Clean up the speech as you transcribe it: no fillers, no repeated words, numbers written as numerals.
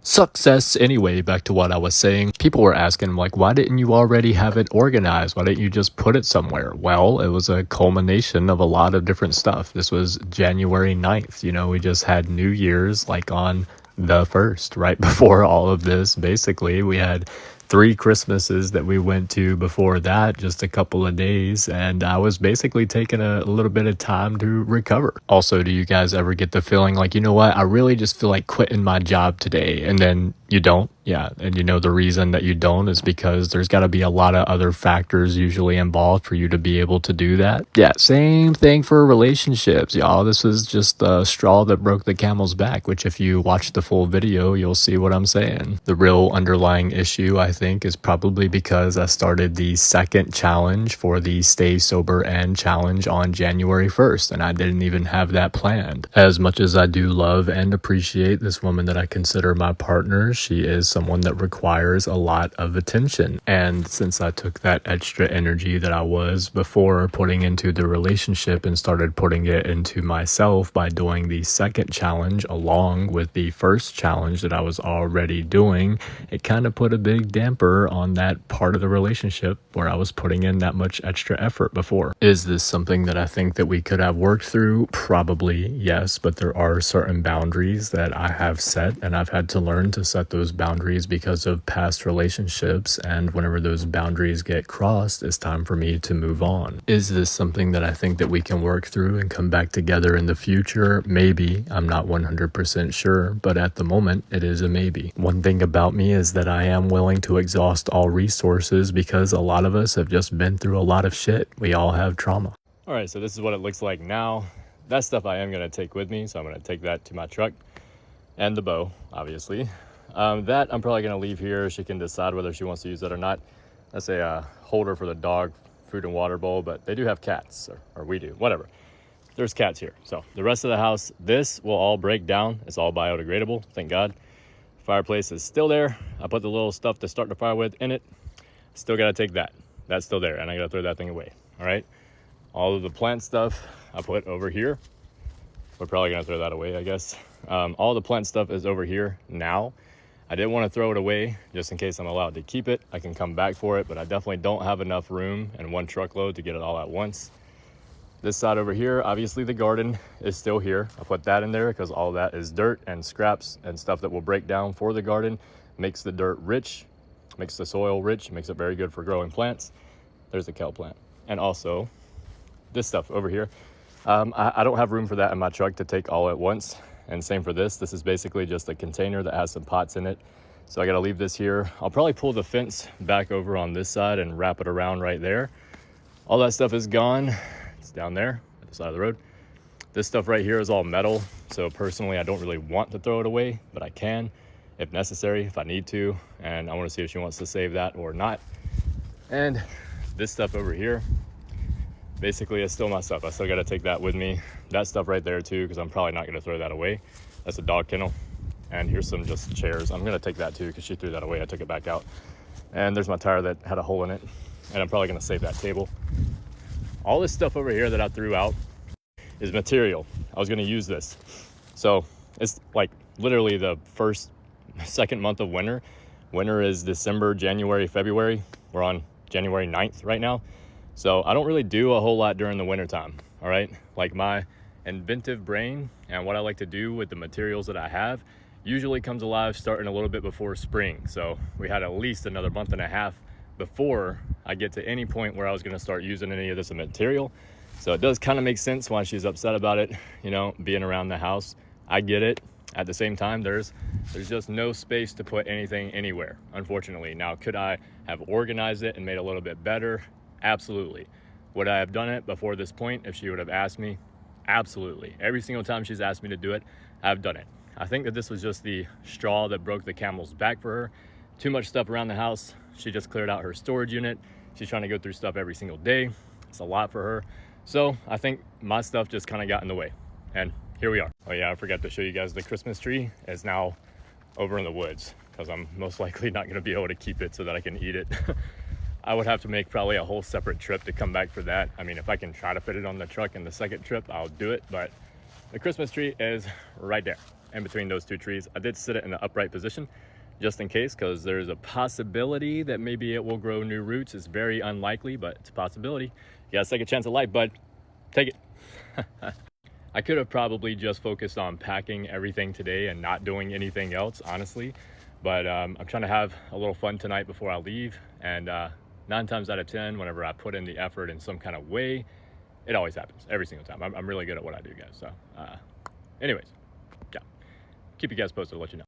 Success. Anyway, back to what I was saying. People were asking, like, why didn't you already have it organized? Why didn't you just put it somewhere? Well, it was a culmination of a lot of different stuff. This was January 9th. We just had New Year's like on the 1st, right before all of this. Basically, we had 3 Christmases that we went to before that, just a couple of days, and I was basically taking a little bit of time to recover. Also, do you guys ever get the feeling like, you know what, I really just feel like quitting my job today, and then you don't? Yeah, and the reason that you don't is because there's got to be a lot of other factors usually involved for you to be able to do that. Yeah, same thing for relationships, y'all. This is just the straw that broke the camel's back, which if you watch the full video, you'll see what I'm saying. The real underlying issue, I think, is probably because I started the second challenge for the Stay Sober and challenge on January 1st, and I didn't even have that planned. As much as I do love and appreciate this woman that I consider my partner, she is someone that requires a lot of attention. And since I took that extra energy that I was before putting into the relationship and started putting it into myself by doing the second challenge along with the first challenge that I was already doing, it kind of put a big damper on that part of the relationship where I was putting in that much extra effort before. Is this something that I think that we could have worked through? Probably, yes, but there are certain boundaries that I have set, and I've had to learn to set those boundaries because of past relationships, and whenever those boundaries get crossed, it's time for me to move on. Is this something that I think that we can work through and come back together in the future? Maybe. I'm not 100% sure, but at the moment, it is a maybe. One thing about me is that I am willing to exhaust all resources because a lot of us have just been through a lot of shit. We all have trauma. All right, so this is what it looks like now. That stuff I am going to take with me, so I'm going to take that to my truck and the bow, obviously. That I'm probably going to leave here. She can decide whether she wants to use that or not. That's a holder for the dog food and water bowl, but they do have cats, or we do, whatever. There's cats here. So the rest of the house, this will all break down. It's all biodegradable, thank God. Fireplace is still there. I put the little stuff to start the fire with in it. Still got to take that. That's still there, and I got to throw that thing away, all right? All of the plant stuff I put over here. We're probably going to throw that away, I guess. All the plant stuff is over here now. I didn't want to throw it away just in case I'm allowed to keep it. I can come back for it, but I definitely don't have enough room in one truckload to get it all at once. This side over here, obviously the garden is still here. I put that in there because all that is dirt and scraps and stuff that will break down for the garden. Makes the dirt rich, makes the soil rich, makes it very good for growing plants. There's the kale plant. And also this stuff over here. I don't have room for that in my truck to take all at once. And same for this. This is basically just a container that has some pots in it. So I got to leave this here. I'll probably pull the fence back over on this side and wrap it around right there. All that stuff is gone. It's down there at the side of the road. This stuff right here is all metal. So personally, I don't really want to throw it away, but I can if necessary, if I need to. And I want to see if she wants to save that or not. And this stuff over here, basically it's still my stuff. I still got to take that with me. That stuff right there too, because I'm probably not going to throw that away. That's a dog kennel. And here's some just chairs. I'm going to take that too because she threw that away. I took it back out. And there's my tire that had a hole in it. And I'm probably going to save that table. All this stuff over here that I threw out is material. I was going to use this. So it's like literally the second month of winter. Winter is December, January, February. We're on January 9th right now. So I don't really do a whole lot during the winter time. All right. Like my inventive brain and what I like to do with the materials that I have usually comes alive starting a little bit before spring. So we had at least another month and a half before I get to any point where I was going to start using any of this material. So it does kind of make sense why she's upset about it, being around the house. I get it. At the same time, there's just no space to put anything anywhere, unfortunately. Now, could I have organized it and made it a little bit better? Absolutely. Would I have done it before this point if she would have asked me? Absolutely. Every single time she's asked me to do it, I've done it. I think that this was just the straw that broke the camel's back for her. Too much stuff around the house. She just cleared out her storage unit. She's trying to go through stuff every single day. It's a lot for her. So I think my stuff just kind of got in the way. And here we are. Oh yeah, I forgot to show you guys the Christmas tree is now over in the woods because I'm most likely not going to be able to keep it so that I can eat it. I would have to make probably a whole separate trip to come back for that. I mean, if I can try to fit it on the truck in the second trip, I'll do it. But the Christmas tree is right there. in between those 2 trees. I did sit it in an upright position just in case, because there's a possibility that maybe it will grow new roots. It's very unlikely, but it's a possibility. You gotta take a chance of life, bud. Take it. I could have probably just focused on packing everything today and not doing anything else, honestly. But I'm trying to have a little fun tonight before I leave. And 9 times out of 10, whenever I put in the effort in some kind of way, it always happens every single time. I'm really good at what I do, guys. So anyways, yeah, keep you guys posted. I'll let you know.